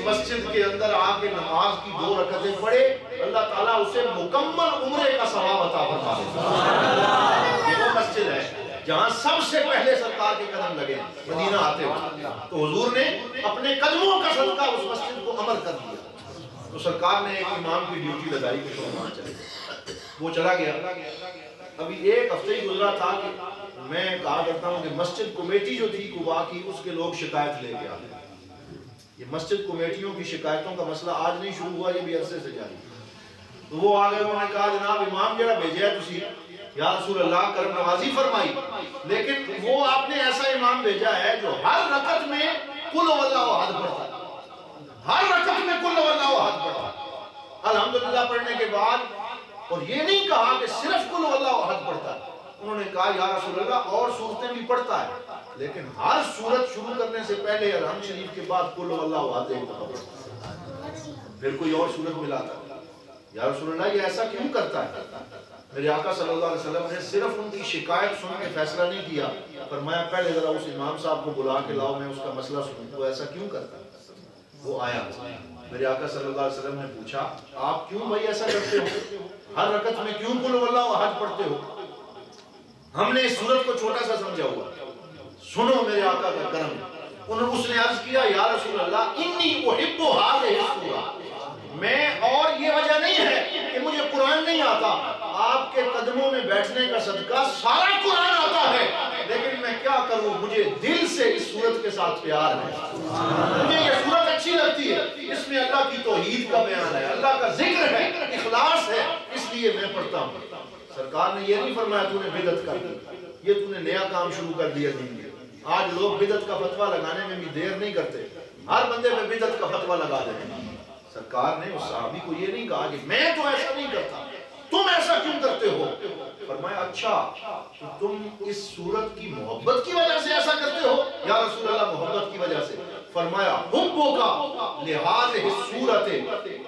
مسجد کے اندر آ کے نماز کی 2 رکعتیں پڑھے اللہ تعالیٰ اسے مکمل عمرے کا ثواب عطا فرما دیتا۔ یہ وہ مسجد ہے جہاں سب سے پہلے سرکار کے قدم لگے مدینہ آتے ہوئے، تو حضور نے اپنے قدموں کا صدقہ اس مسجد کو عمر کر دیا۔ تو سرکار نے ایک امام کی ڈیوٹی لگائی کہ تم وہاں چلے، وہ چلا گیا۔ ابھی 1 ہفتہ ہی گزرا تھا کہ میں کہا کرتا ہوں کہ مسجد کمیٹی جو تھی قباء کی، اس کے لوگ شکایت لے کے آ گئے۔ یہ مسجد کمیٹیوں کی شکایتوں کا مسئلہ آج نہیں شروع ہوا، یہ بھی عرصے سے جاری۔ تو وہ آگئے، انہوں نے کہا جناب امام جڑا بھیجا ہے تسی، یا رسول اللہ کرم نوازی فرمائی، لیکن وہ آپ نے ایسا امام بھیجا ہے جو ہر رکعت میں قل هو اللہ احد پڑھتا ہے، ہر رکعت میں قل هو اللہ احد پڑھتا ہے۔ الحمدللہ پڑھنے کے بعد، اور یہ نہیں کہا کہ صرف قل هو اللہ احد پڑھتا ہے، انہوں نے کہا یا رسول اللہ اور صورتیں بھی پڑھتا ہے، لیکن ہر صورت شروع کرنے سے پہلے الحمد شریف کے بعد قل هو اللہ احد پڑھتا ہے، پھر کوئی اور صورت ملاتا ہے۔ یا رسول اللہ یہ ایسا کیوں کرتا ہے؟ میرے آقا صلی اللہ علیہ وسلم نے صرف ان کی شکایت سن کے فیصلہ نہیں کیا، فرمایا پہلے ذرا اس امام صاحب کو بلا کے لاؤ، میں اس کا مسئلہ سنوں، وہ ایسا کیوں کرتا ہے؟ وہ آیا، میرے آقا صلی اللہ علیہ وسلم نے پوچھا آپ کیوں بھائی ایسا کرتے ہو، ہر رکعت میں کیوں قل هو اللہ احد پڑھتے ہو؟ ہم نے اس صورت کو چھوٹا سا سمجھا ہوا، سنو میرے آقا کا کرم۔ اس نے عرض کیا یا رسول اللہ انی احب هذه السورہ، میں، اور یہ وجہ نہیں ہے کہ مجھے قرآن نہیں آتا، آپ کے قدموں میں بیٹھنے کا صدقہ سارا قرآن آتا ہے، لیکن میں کیا کروں، مجھے دل سے اس صورت کے ساتھ پیار ہے، مجھے یہ صورت اچھی لگتی ہے، اس میں اللہ کی توحید کا بیان ہے، اللہ کا ذکر ہے، اخلاص ہے، اس لیے میں پڑھتا ہوں۔ سرکار نے یہ نہیں فرمایا تو نے بدعت کر دی، یہ تو نے نیا کام شروع کر دیا دین میں۔ آج لوگ بدعت کا فتویٰ لگانے میں بھی دیر نہیں کرتے، ہر بندے میں بدعت کا فتویٰ لگا دیتے ہیں۔ سرکار نے اس صحابی کو یہ نہیں کہا کہ میں تو ایسا نہیں کرتا، تم ایسا کیوں کرتے ہو؟ فرمایا اچھا تو تم اس صورت کی محبت کی وجہ سے ایسا کرتے ہو؟ یا رسول اللہ محبت کی وجہ سے۔ فرمایا حبک لہذہ الصورت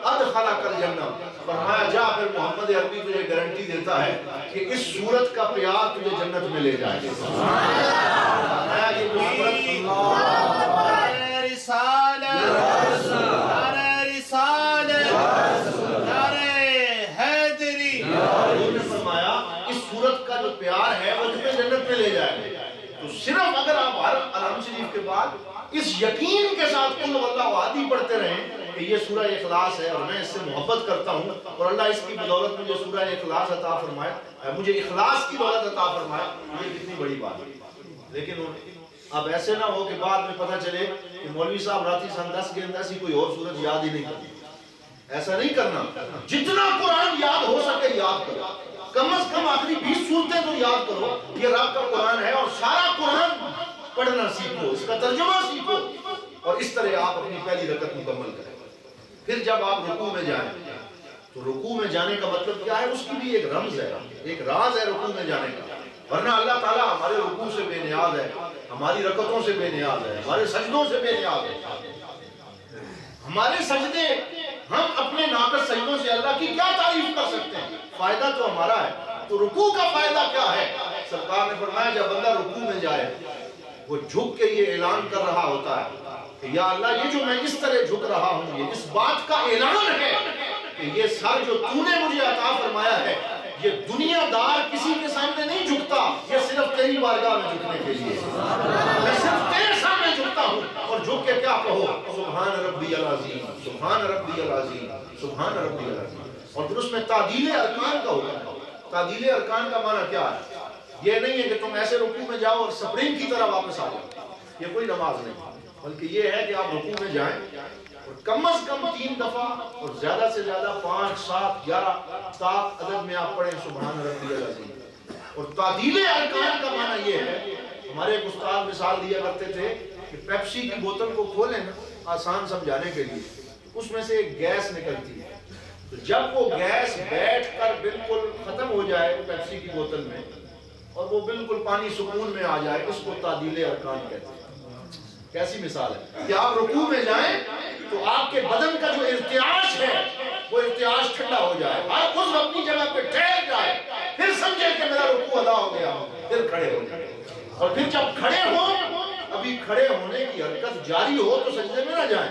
ادخلک الجنہ، فرمایا جا پھر محمد عربی تجھے گارنٹی دیتا ہے کہ اس صورت کا پیار تجھے جنت میں لے جائے گا۔ فرمایا یہ جو اس صورت کا جو پیار ہے وہ تمہیں جنت میں لے جائے گا۔ تو صرف اگر آپ ہر الحمد شریف کے بعد اس یقین کے ساتھ قل هو اللہ احد پڑھتے رہیں کہ یہ سورہ اخلاص ہے اور میں اس سے محبت کرتا ہوں اور اللہ اس کی بدولت مجھے سورہ اخلاص عطا فرمائے، مجھے اخلاص کی دولت عطا فرمائے، یہ کتنی بڑی بات ہے۔ لیکن اب ایسے نہ ہو کہ بعد میں پتہ چلے کہ مولوی صاحب راتی سن 10 کے اندر سے کوئی اور سورت یاد ہی نہیں کرتی۔ ایسا نہیں کرنا، جتنا قرآن یاد ہو سکے یاد کرو، کم از کم آخری 20 صورتیں تو یاد کرو، یہ رب کا قرآن ہے اور سارا قرآن پڑھنا سیکھو، اس کا ترجمہ سیکھو، اور اس طرح آپ اپنی پہلی رکعت مکمل کریں۔ پھر جب آپ رکوع میں جائیں تو رکوع میں جانے کا مطلب کیا ہے، اس کی بھی ایک رمز ہے، ایک راز ہے رکوع میں جانے کا، ورنہ اللہ تعالیٰ ہمارے رکوع سے بے نیاز ہے، ہماری رکعتوں سے بے نیاز ہے، ہمارے سجدوں سے بے نیاز ہے۔ ہمارے سجدے، ہم اپنے ناقص سجدوں سے اللہ کی کیا تعریف کر سکتے ہیں؟ فائدہ تو ہمارا ہے، تو رکوع کا فائدہ کیا ہے؟ سرکار نے فرمایا جب بندہ رکوع میں جائے وہ جھک کے یہ اعلان کر رہا ہوتا ہے کہ یا اللہ یہ جو میں اس طرح جھک رہا ہوں یہ اس بات کا اعلان ہے کہ یہ سر جو تو نے مجھے عطا فرمایا ہے یہ دنیا دار کسی کے سامنے نہیں جھکتا، یہ صرف تیری بارگاہ میں جھکنے کے لیے، میں صرف تیرے سامنے جھکتا ہوں۔ اور جھک کے کیا کہو، سبحان ربی العظیم، سبحان ربی العظیم، سبحان ربی العظیم۔ اور پھر اس میں تعدیل ارکان کا حکم۔ تعدیل ارکان کا معنی کیا ہے؟ یہ نہیں ہے کہ تم ایسے رکوع میں جاؤ اور سپرنگ کی طرح واپس آ جاؤ، یہ کوئی نماز نہیں، بلکہ یہ ہے کہ آپ رکوع میں جائیں اور کم از کم 3 دفعہ اور زیادہ سے زیادہ 5، 7، 11 سات عدد میں آپ پڑھیں سبحان ربی العظیم۔ اور تعدیل ارکان کا معنی یہ ہے، ہمارے ایک استاد مثال دیا کرتے تھے کہ پیپسی کی بوتل کو کھولیں نا آسان سمجھانے کے لیے، اس میں سے ایک گیس نکلتی ہے، تو جب وہ گیس بیٹھ کر بالکل ختم ہو جائے پیپسی کی بوتل میں اور وہ بالکل پانی سکون میں آ جائے، اس کو تعدیل ارکان کہتے ہیں۔ کیسی مثال ہے کہ آپ رکوع میں جائیں تو آپ کے بدن کا جو ارتعاش ہے وہ ارتعاش ٹھنڈا ہو جائے، ہر عضو اپنی جگہ پہ ٹھہر جائے، پھر سمجھے کہ میرا رکوع ادا ہو گیا، پھر کھڑے ہو جائے۔ اور پھر جب کھڑے ہوں، ابھی کھڑے ہونے کی حرکت جاری ہو تو سجدے میں نہ جائیں،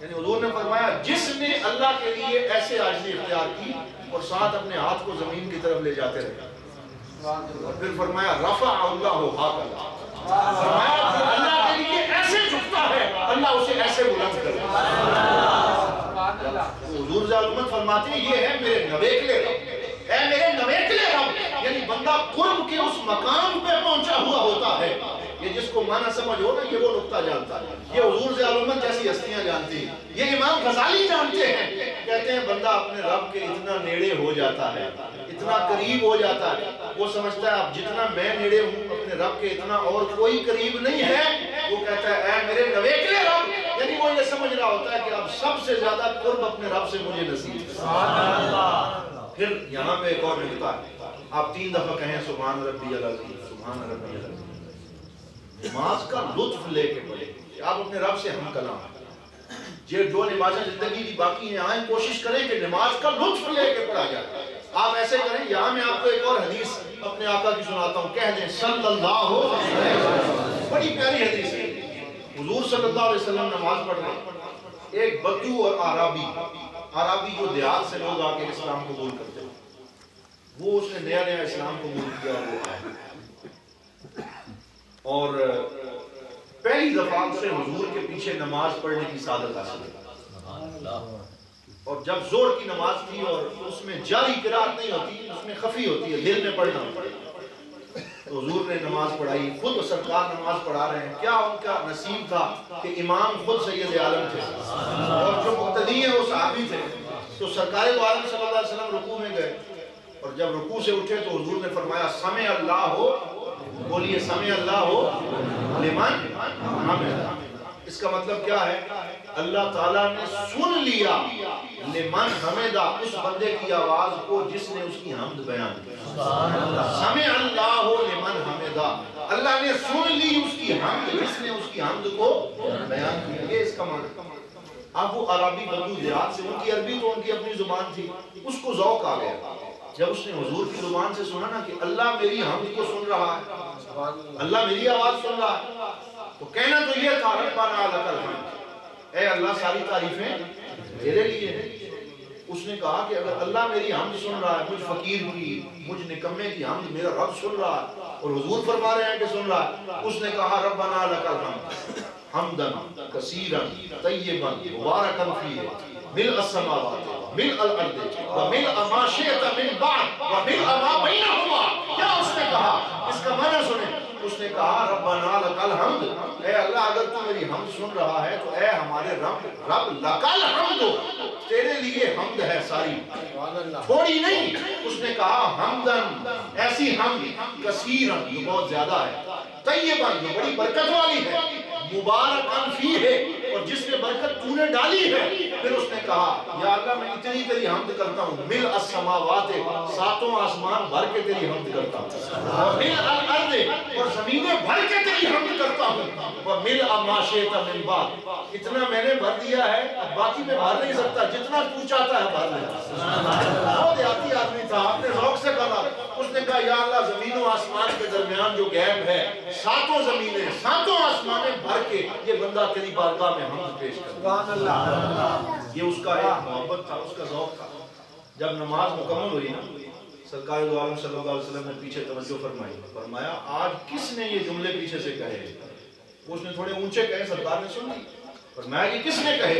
یعنی حضور نے فرمایا جس نے اللہ کے لیے ایسے عاجزی اختیار کی اور ساتھ اپنے ہاتھ کو زمین کی طرف لے جاتے رہے، اور پھر فرمایا رفع اللہ ہاکذا، فرمایا جو اللہ کے لیے ایسے جھکتا ہے اللہ اسے ایسے بلند کرتا ہے۔ حضور ذات فرماتے ہیں یہ ہے میرے نویکلے رب، اے میرے نویکلے رب، یعنی بندہ قرب کے اس مقام پہ پہنچا ہوا ہوتا ہے۔ یہ جس کو معنی سمجھ ہو نا یہ وہ نقطہ جانتا ہے، یہ حضور ضیاء الامت جیسی ہستیاں جانتی ہیں، یہ امام غزالی جانتے ہیں، کہتے ہیں بندہ اپنے رب کے اتنا نیڑے ہو جاتا ہے، اتنا قریب ہو جاتا ہے، وہ سمجھتا ہے اب جتنا میں نیڑے ہوں اپنے رب کے اتنا اور کوئی قریب نہیں ہے، وہ کہتا ہے اے میرے نویکلے رب، یعنی وہ یہ سمجھ رہا ہوتا ہے کہ اب سب سے زیادہ قرب اپنے رب سے مجھے نصیب ہے۔ پھر یہاں پہ ایک اور نقطہ ہے، آپ 3 دفعہ کہیں سبحان ربی العظیم، سبحان ربی العظیم، نماز کا لطف لے کے پڑھیں، آپ اپنے رب سے ہم کلام، جو نمازیں زندگی کی باقی ہیں آئیں کوشش کریں کہ نماز کا لطف لے کے پڑھا جائے۔ آپ ایسے کریں، یہاں میں آپ کو ایک اور حدیث اپنے آقا کی سناتا ہوں، کہہ دیں صلی اللہ علیہ وسلم، بڑی پیاری حدیث ہے۔ حضور صلی اللہ علیہ وسلم نماز پڑھ رہے، ایک بدو اور عربی جو دیہات سے لوگ آ کے اسلام قبول کرتے ہیں، وہ اس نے نیا نیا اسلام قبول کیا، وہ آئے اور پہلی دفعہ اسے حضور کے پیچھے نماز پڑھنے کی سعادت حاصل ہے، اور جب زور کی نماز تھی اور اس میں جاری قرات نہیں ہوتی، اس میں خفی ہوتی ہے، دل میں پڑھنا ہوتا ہے، تو حضور نے نماز پڑھائی، خود سرکار نماز پڑھا رہے ہیں، کیا ان کا نصیب تھا کہ امام خود سید عالم تھے اور جو مقتدی ہیں وہ صحابی تھے، تو سرکار دو عالم صلی اللہ علیہ وسلم رکوع میں گئے، اور جب رکوع سے اٹھے تو حضور نے فرمایا سمع اللہ ہو، بولیے سمع اللہ ہو لمن حمدہ۔ اس کا مطلب کیا ہے؟ اللہ تعالیٰ نے سن لیا لمن حمدہ، اس بندے کی آواز کو جس نے اس کی حمد بیان کی۔ سمع اللہ لمن حمدہ، اللہ نے سن لی اس کی حمد جس نے اس کی حمد کو بیان کیا، یہ اس کا معنی۔ اب وہ عربی بدو دیہات سے، ان کی عربی تو ان کی اپنی زبان تھی، اس کو ذوق آ گیا جب اس نے حضور کی زبان سے سنا نا کہ اللہ میری حمد کو سن رہا ہے، اللہ میری آواز سن رہا ہے، تو کہنا تو یہ تھا ربنا لک الحمد، اے اللہ ساری تعریفیں تیرے لیے ہیں۔ اس نے کہا کہ اگر اللہ میری حمد سن رہا ہے، مجھ فقیر کی، مجھ نکمے کی حمد میرا رب سن رہا ہے، اور حضور فرما رہے ہیں کہ سن رہا ہے، اس نے کہا ربنا لک الحمد حمدا کثیرا طیبا مبارکا فیہ ملء السماوات ملء الارض وملء ما شئت من بعد وملء ما بینہما۔ کیا اس نے کہا؟ اس کا معنی سنیں، اس نے کہا ربنا لک الحمد، اے اللہ اگر تو میری حمد سن رہا ہے تو اے ہمارے رب لک الحمد، تیرے لیے حمد ہے ساری، تھوڑی نہیں۔ اس نے کہا حمدن، ایسی حمد کثیرن جو بہت زیادہ ہے، طیبن جو بڑی برکت والی ہے، مبارکن فی ہے اور جس میں برکت تو نے ڈالی ہے۔ پھر اس نے کہا یا اللہ میں اتنی تیری حمد کرتا ہوں، ملء السماوات، ساتوں آسمان بھر کے تیری حمد کرتا ہوں، اور ملء الارض اور زمینیں بھر کے تیری حمد کرتا ہوں، وملء ما شئت من بعد، اتنا میں نے بھر دیا ہے اب باقی میں بھر نہیں سکتا، جتنا تو چاہتا ہے بھر لے۔ وہ دیہاتی آدمی تھا، اپنے ذوق سے کہا، اس نے کہا یا اللہ زمین و آسمان کے درمیان جو گیپ ہے، ساتوں زمینیں ساتوں آسمانیں بھر کے یہ بندہ تیری بارگاہ میں حمد پیش کر۔ سبحان اللہ، یہ اس کا ایک محبت تھا، اس کا ذوق تھا۔ جب نماز مکمل ہوئی نا، سرکار دو عالم صلی اللہ علیہ وسلم نے پیچھے توجہ فرمائی، فرمایا آج کس نے یہ جملے پیچھے سے کہے؟ اس نے تھوڑے اونچے کہے، سرکار نے سن لی، فرمایا یہ کس نے کہے؟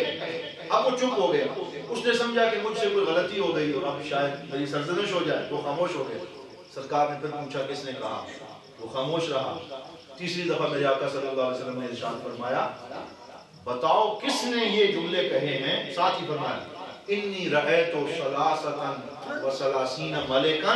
اب وہ چپ ہو گیا، اس نے سمجھا کہ مجھ سے کوئی غلطی ہو گئی اور اب شاید میری سرزنش ہو جائے، وہ خاموش ہو گئے۔ سرکار نے پھر پوچھا کس نے کہا؟ وہ خاموش رہا۔ تیسری دفعہ میرے آقا صلی اللہ علیہ وسلم نے ارشاد فرمایا بتاؤ کس نے یہ جملے کہے ہیں؟ ساتھ ہی فرمایا انی رأیت ثلاثا وثلاثین ملکا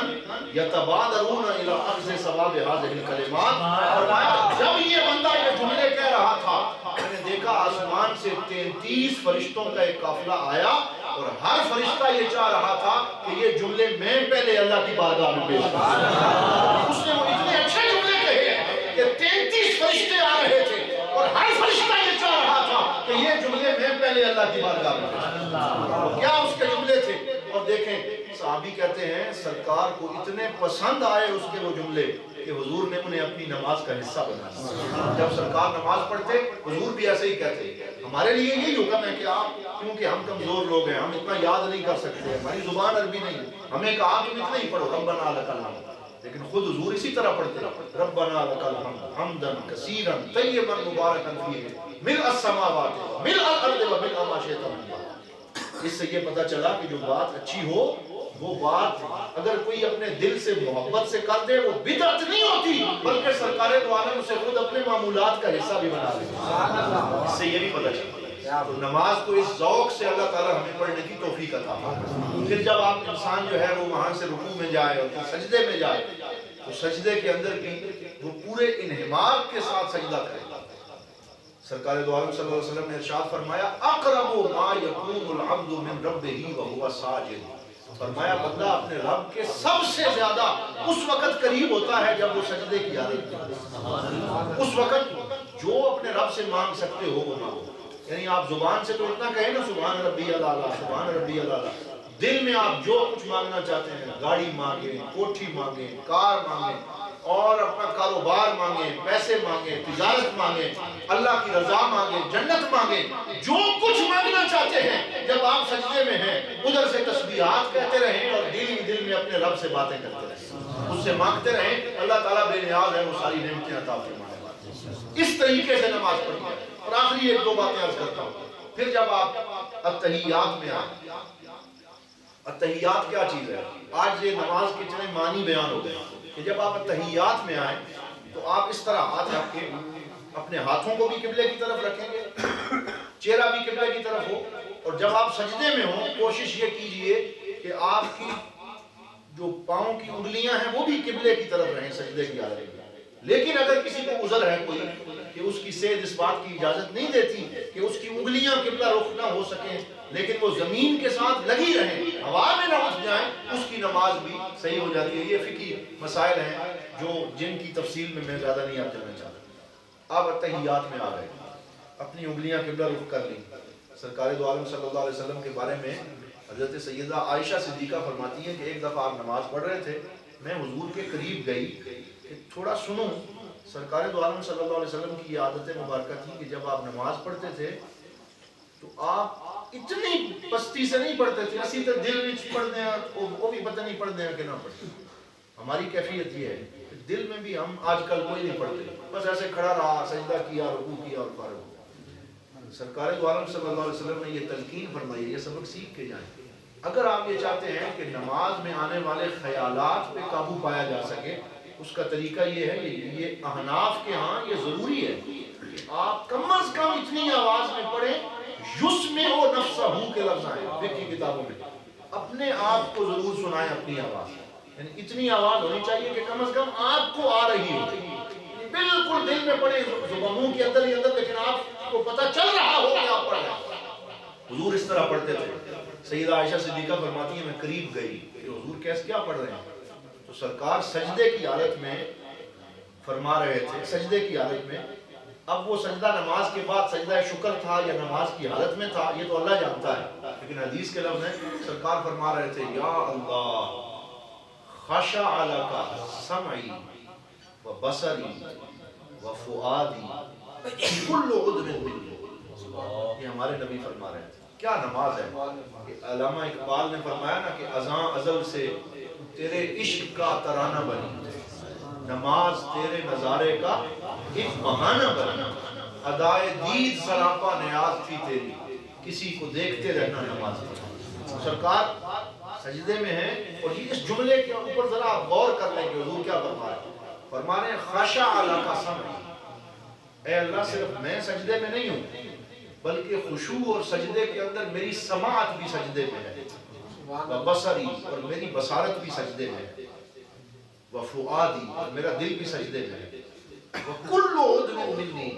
یتبادرون الی اخذ ثواب هذه الکلمات۔ فرمایا جب یہ بندہ یہ جملے کہہ رہا تھا، میں نے دیکھا آسمان سے 33 فرشتوں کا ایک قافلہ آیا اور ہر فرشتہ یہ چاہ رہا تھا کہ یہ جملے میں پہلے اللہ کی بارگاہ میں پیش کروں۔ اس نے وہ اتنے اچھے جملے کہے کہ 33 فرشتے آ رہے تھے اور ہر فرشتہ یہ چاہ رہا تھا کہ یہ جملے میں پہلے اللہ کی بارگاہ میں پیش کروں۔ کیا اس کے جملے تھے؟ اور دیکھیں صحابی کہتے ہیں سرکار کو اتنے پسند آئے اس کے وہ جملے کہ حضور نے انہیں اپنی نماز کا حصہ بنا لیا۔ جب سرکار نماز پڑھتے حضور بھی ایسے ہی کہتے ہمارے لیے یہی حکم ہے کہ آپ، کیونکہ ہم کمزور لوگ ہیں، ہم اتنا یاد نہیں کر سکتے، ہماری زبان عربی نہیں ہے، ہمیں کہا کہ اتنا ہی پڑھو ربنا لک الحمد، لیکن خود حضور اسی طرح پڑھتے ربنا لک الحمد حمدا کثیرا طیبا مبارکا فیہ ملء السماوات ملء الارض وملء ما شئت من بعد۔ اس سے یہ پتہ چلا کہ جو بات اچھی ہو وہ بات اگر کوئی اپنے دل سے محبت سے کر دے وہ بدعت نہیں ہوتی، بلکہ سرکار دو عالم اسے خود اپنے معمولات کا حصہ بھی بنا لے۔ اس سے یہ بھی پتہ چلا تو نماز کو اس ذوق سے اللہ تعالیٰ ہمیں پڑھنے کی توفیق عطا فرمائے۔ پھر جب آپ انسان جو ہے وہ وہاں سے رکوع میں جائے اور پھر سجدے میں جائے تو سجدے کے اندر بھی وہ پورے انہماک کے ساتھ سجدہ کرے۔ سرکار دو عالم صلی اللہ علیہ وسلم نے ارشاد فرمایا اقرب ما یکون العبد من ربہ وہو ساجد، فرمایا بندہ اپنے رب کے سب سے زیادہ اس وقت قریب ہوتا ہے جب وہ سجدے کی حالت میں، اس وقت جو اپنے رب سے مانگ سکتے ہو وہ مانگو۔ یعنی آپ زبان سے تو اتنا کہیں نا سبحان ربی الاعلیٰ سبحان ربی الاعلیٰ، دل میں آپ جو کچھ مانگنا چاہتے ہیں، گاڑی مانگیں، کوٹھی مانگیں، کار مانگیں، اور اپنا کاروبار مانگیں، پیسے مانگیں، تجارت مانگیں، اللہ کی رضا مانگیں، جنت مانگیں، جو کچھ مانگنا چاہتے ہیں جب آپ سجدے میں ہیں ادھر سے تسبیحات کہتے رہیں اور دل میں اپنے رب سے باتیں کرتے رہیں، اس سے مانگتے رہیں، اللہ تعالیٰ بے نیاز ہے، وہ ساری نعمتیں عطا فرمائے گا۔ اس طریقے سے نماز پڑھیں۔ اور آخری ایک دو باتیں عرض کرتا ہوں، پھر جب آپ التحیات میں آئیں، التحیات کیا چیز ہے؟ آج یہ نماز کے اتنے معنی بیان ہو گئے کہ جب آپ التحیات میں آئیں تو آپ اس طرح ہاتھ رکھ کے اپنے ہاتھوں کو بھی قبلے کی طرف رکھیں گے، چہرہ بھی قبلے کی طرف ہو، اور جب آپ سجدے میں ہوں کوشش یہ کیجئے کہ آپ کی جو پاؤں کی انگلیاں ہیں وہ بھی قبلے کی طرف رہیں سجدے کی حالت میں۔ لیکن اگر کسی کو عذر ہے کوئی کہ اس کی صحت اس بات کی اجازت نہیں دیتی کہ اس کی انگلیاں قبلہ رخ نہ ہو سکیں لیکن وہ زمین کے ساتھ لگی رہیں، ہوا میں نہ اٹھ جائیں، اس کی نماز بھی صحیح ہو جاتی ہے۔ یہ فقہی مسائل ہیں جن کی تفصیل میں زیادہ نہیں آپ جانا چاہتا۔ آپ التحیات میں آ گئے، اپنی انگلیاں قبلہ رخ کر لیں۔ سرکار دو عالم صلی اللہ علیہ وسلم کے بارے میں حضرت سیدہ عائشہ صدیقہ فرماتی ہیں کہ ایک دفعہ آپ نماز پڑھ رہے تھے، میں حضور کے قریب گئی کہ تھوڑا سنوں۔ سرکار دو عالم صلی اللہ علیہ وسلم کی یہ عادت مبارکہ تھی کہ جب آپ نماز پڑھتے تھے تو آپ اتنی پستی سے نہیں پڑھتے تھے، اسی طرح دل میں پڑھتے ہیں، وہ بھی پتہ نہیں پڑھتے ہیں کہ نہ پڑھتے۔ ہماری کیفیت یہ ہے کہ دل میں بھی ہم آج کل کوئی نہیں پڑھتے، بس ایسے کھڑا رہا، سجدہ کیا، رکوع کیا اور فارغ ہوا۔ سرکار دو عالم صلی اللہ علیہ وسلم نے یہ تلقین فرمائی، یہ سبق سیکھ کے جائیں۔ اگر آپ یہ چاہتے ہیں کہ نماز میں آنے والے خیالات پہ قابو پایا جا سکے، اس کا طریقہ یہ ہے کہ یہ احناف کے ہاں یہ ضروری ہے کہ آپ کم از کم اتنی آواز میں پڑھیں، یسمع نفسہ کے لفظ آئیں فقہ کی کتابوں میں، اپنے آپ کو ضرور سنائیں اپنی آواز، یعنی اتنی آواز ہونی چاہیے کہ کم از کم آپ کو آ رہی ہو، بالکل دل میں پڑھیں منہ کے اندر ہی اندر، لیکن آپ کو پتہ چل رہا ہو کہ آپ پڑھ رہے ہیں۔ حضور اس طرح پڑھتے تھے۔ سیدہ عائشہ صدیقہ فرماتی ہیں میں قریب گئی کہ حضور کیسے کیا پڑھ رہے ہیں، تو سرکار سجدے کی حالت میں فرما رہے تھے، سجدے کی حالت میں۔ اب وہ سجدہ نماز کے بعد سجدہ شکر تھا یا نماز کی حالت میں تھا یہ تو اللہ جانتا ہے، لیکن حدیث کے لفظ ہیں سرکار فرما رہے تھے یا اللہ خشع لک سمعی و بصری و فؤادی کل عضو منی۔ یہ ہمارے نبی فرما رہے تھے۔ کیا نماز ہے کہ علامہ اقبال نے فرمایا نا کہ ازاں ازل سے تیرے عشق کا ترانہ بنی، نماز تیرے نظارے کا ایک بہانہ بنی، ادائے دید سراپا نیاز تھی تیری، کسی کو دیکھتے رہنا نماز تھی۔ سرکار سجدے میں ہیں اور اس جملے کے اوپر ذرا آپ غور کر لیں کہ حضور کیا فرما رہے ہیں۔ فرما رہے ہیں خشع لک سمعی، اے اللہ صرف میں سجدے میں نہیں ہوں بلکہ خشوع اور سجدے کے اندر میری سماعت بھی سجدے میں ہے، بصری اور میری بصارت بھی سجدے میں ہے، وفؤادی اور میرا دل بھی سجدے میں ہے، وکل عضو منی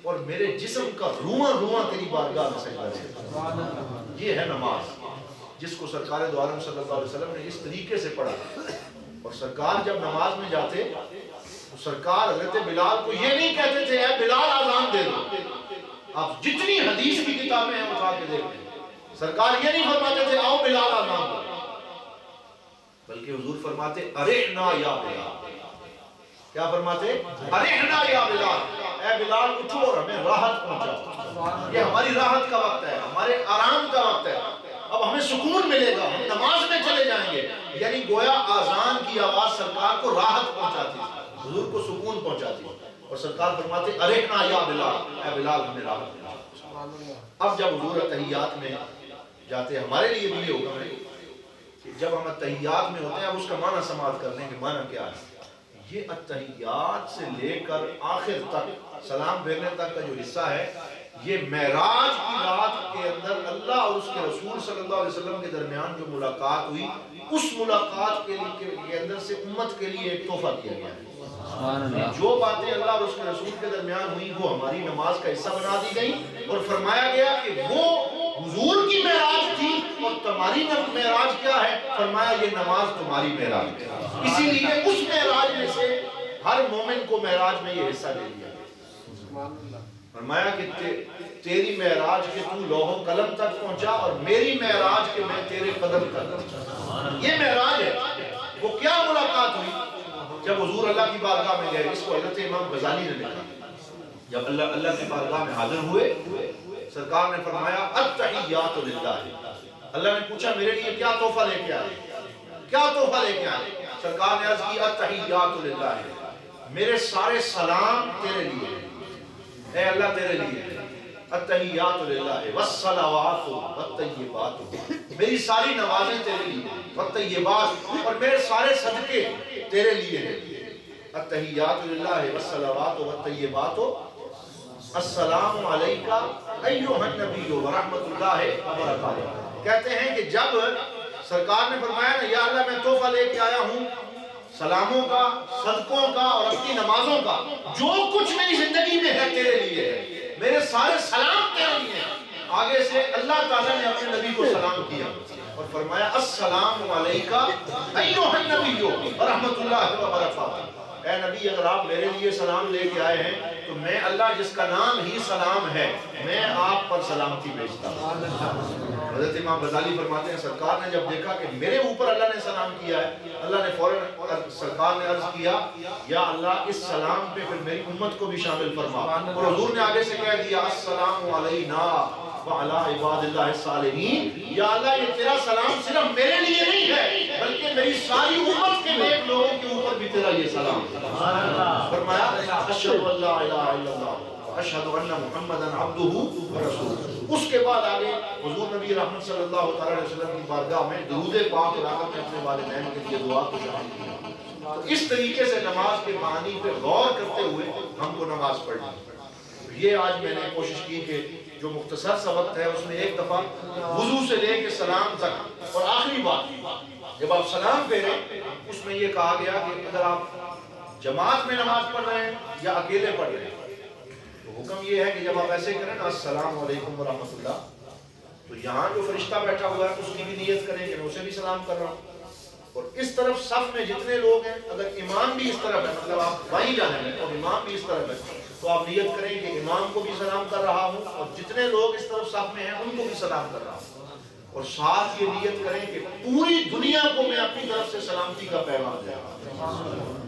اور میرے جسم کا رواں رواں تیری بارگاہ میں سجدہ ہے۔ یہ ہے نماز جس کو سرکار دو عالم صلی اللہ علیہ وسلم نے اس طریقے سے پڑھا۔ اور سرکار جب نماز میں جاتے تو سرکار حضرت بلال کو یہ نہیں کہتے تھے اے بلال اذان دے دو۔ آپ جتنی حدیث کی کتابیں ہیں اٹھا کے دیکھیں، سرکار یہ نہیں فرماتے تھے آؤ بلال اذان دو، بلکہ حضور فرماتے ارحنا یا بلال۔ کیا فرماتے؟ ارحنا یا بلال، اے بلال اٹھو اور ہمیں راحت پہنچاؤ، یہ ہماری راحت کا وقت ہے، ہمارے آرام کا وقت ہے، اب ہمیں سکون ملے گا، ہم نماز میں چلے جائیں گے۔ یعنی گویا آذان کی آواز سرکار کو راحت پہنچاتی ہے، حضور کو سکون پہنچاتی ہے، اور سرکار فرماتے ارحنا یا بلال، اے بلال ہمیں راحت ملا۔ اب جب حضور تحیات میں جاتے ہیں، ہمارے لیے بھی یہ حکم ہے کہ جب ہم تحیات میں ہوتے ہیں، اب اس کا معنی سماعت کر لیں کہ معنی کیا ہے۔ یہ التحیات سے لے کر آخر تک سلام پھیرنے تک کا جو حصہ ہے، یہ معراج کی رات کے اندر اللہ اور اس کے رسول صلی اللہ علیہ وسلم کے درمیان جو ملاقات ہوئی، اس ملاقات کے اندر سے امت کے لیے ایک تحفہ دیا گیا ہے۔ جو باتیں اللہ اور اس کے رسول کے درمیان ہوئی وہ ہماری نماز کا حصہ بنا دی گئی، اور فرمایا گیا کہ وہ حضور کی معراج تھی اور تمہاری معراج کیا ہے؟ فرمایا یہ نماز تمہاری معراج ہے۔ اسی لیے اس معراج میں سے ہر مومن کو معراج میں یہ حصہ دے دیا گیا۔ فرمایا کہ تیری معراج کے تو لوح و قلم تک پہنچا، اور میری معراج کے میں تیرے قدم تک پہنچا۔ یہ معراج ہے۔ وہ کیا ملاقات ہوئی؟ جب حضور اللہ کی بارگاہ میں گئے، اس کو حضرت امام غزالی نے لکھا، جب اللہ کی بارگاہ میں حاضر ہوئے، سرکار نے فرمایا التحیات للہ۔ اللہ نے پوچھا میرے لیے کیا تحفہ لے کے آئے، کیا تحفہ لے کے آئے؟ سرکار نے عرض کی التحیات للہ، میرے سارے سلام تیرے لیے ہیں، اے اللہ تیرے لیے ہیں۔ التحیات للہ والصلوات والطیبات، میری ساری نمازیں تیرے لیے ہیں، والطیبات، اور میرے سارے صدقے تیرے لیے ہیں۔ التحیات للہ والصلوات والطیبات، السلام علیکہ ایھا النبی ورحمۃ اللہ وبرکاتہ۔ کہتے ہیں کہ جب سرکار نے فرمایا نا یا اللہ میں تحفہ لے کے آیا ہوں سلاموں کا، صدقوں کا اور اپنی نمازوں کا، جو کچھ میری زندگی میں ہے تیرے لیے ہے، میرے سارے سلام تیرے لیے ہیں۔ آگے سے اللہ تعالیٰ نے اپنے نبی کو سلام کیا اور فرمایا السلام علیکہ ایھا النبی ورحمۃ اللہ وبرکاتہ۔ اے نبی اگر آپ میرے لیے سلام لے کے آئے ہیں تو میں اللہ جس کا نام ہی سلام ہے، میں آپ پر سلامتی بھیجتا ہوں۔ حضرت امام غزالی فرماتے ہیں سرکار نے جب دیکھا کہ میرے اوپر اللہ نے سلام کیا ہے، اللہ نے فوراً سرکار نے عرض کیا یا اللہ اس سلام پہ پھر میری امت کو بھی شامل فرما، اور حضور نے آگے سے کہہ دیا السلام علینا وعلی عباد اللہ الصالحین۔ یا اللہ یہ تیرا سلام صرف میرے لیے نہیں ہے بلکہ میری ساری امت کے نیک لوگوں کے اوپر بھی تیرا یہ سلام۔ فرمایا اشہد ان لا الہ الا اللہ اشہد ان محمدا عبدہ ورسولہ۔ اس کے بعد آگے حضور نبی رحمت صلی اللہ علیہ وسلم کی بارگاہ میں درود پاک اور آقا نے اپنے والدین کے لیے دعا کو شامل کیا۔ تو اس طریقے سے نماز کے معانی پہ غور کرتے ہوئے ہم کو نماز پڑھنی۔ یہ آج میں نے کوشش کی کہ جو مختصر سا وقت ہے اس میں ایک دفعہ وضو سے لے کے سلام تک، اور آخری بات جب آپ سلام پھیریں اس میں یہ کہا گیا کہ اگر آپ جماعت میں نماز پڑھ رہے ہیں یا اکیلے پڑھ رہے ہیں تو حکم یہ ہے کہ جب آپ ایسے کریں نا السلام علیکم ورحمۃ اللہ، تو یہاں جو فرشتہ بیٹھا ہوا ہے اس کی بھی نیت کریں کہ میں اسے بھی سلام کر رہا ہوں، اور اس طرف صف میں جتنے لوگ ہیں اگر امام بھی اس طرف ہے، مطلب آپ وہیں جانے ہیں اور امام بھی اس طرف ہے، تو آپ نیت کریں کہ امام کو بھی سلام کر رہا ہوں اور جتنے لوگ اس طرف صف میں ہیں ان کو بھی سلام کر رہا ہوں، اور ساتھ یہ نیت کریں کہ پوری دنیا کو میں اپنی طرف سے سلامتی کا پیغام دے رہا ہوں۔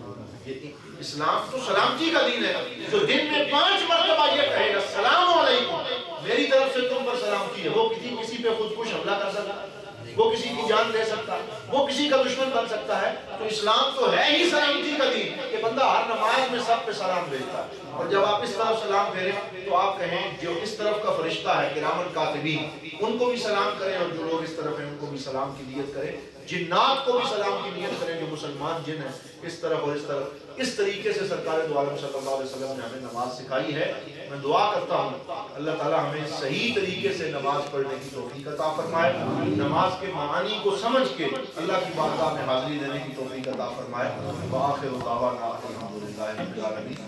اسلام تو سلامتی کا دین ہے، جو دن میں 5 مرتبہ یہ کہے گا السلام علیکم، میری طرف سے تم پر سلامتی ہے، وہ کسی پہ خود کش حملہ کر سکتا ہے، وہ کسی کی جان دے سکتا ہے، وہ کسی کا دشمن بن سکتا ہے۔ تو اسلام تو ہے ہی سلامتی کا دین کہ بندہ ہر نماز میں سب پہ سلام بھیجتا ہے، اور جب آپ اس طرف سلام پھیریں تو آپ کہیں جو اس طرف کا فرشتہ ہے کرامن کاتبین ان کو بھی سلام کریں، اور جو لوگ اس طرف ہیں ان کو بھی سلام کی نیت کریں، جنات کو بھی سلام کی نیت کریں جو مسلمان جن ہیں اس طرف اور اس طرف۔ اس طریقے سے سرکار دو عالم صلی اللہ علیہ وسلم نے ہمیں نماز سکھائی ہے۔ میں دعا کرتا ہوں اللہ تعالی ہمیں صحیح طریقے سے نماز پڑھنے کی توفیق عطا فرمائے، نماز کے معانی کو سمجھ کے اللہ کی بارگاہ میں حاضری دینے کی توفیق عطا فرمائے۔ وآخر دعوانا الحمدللہ رب العالمین۔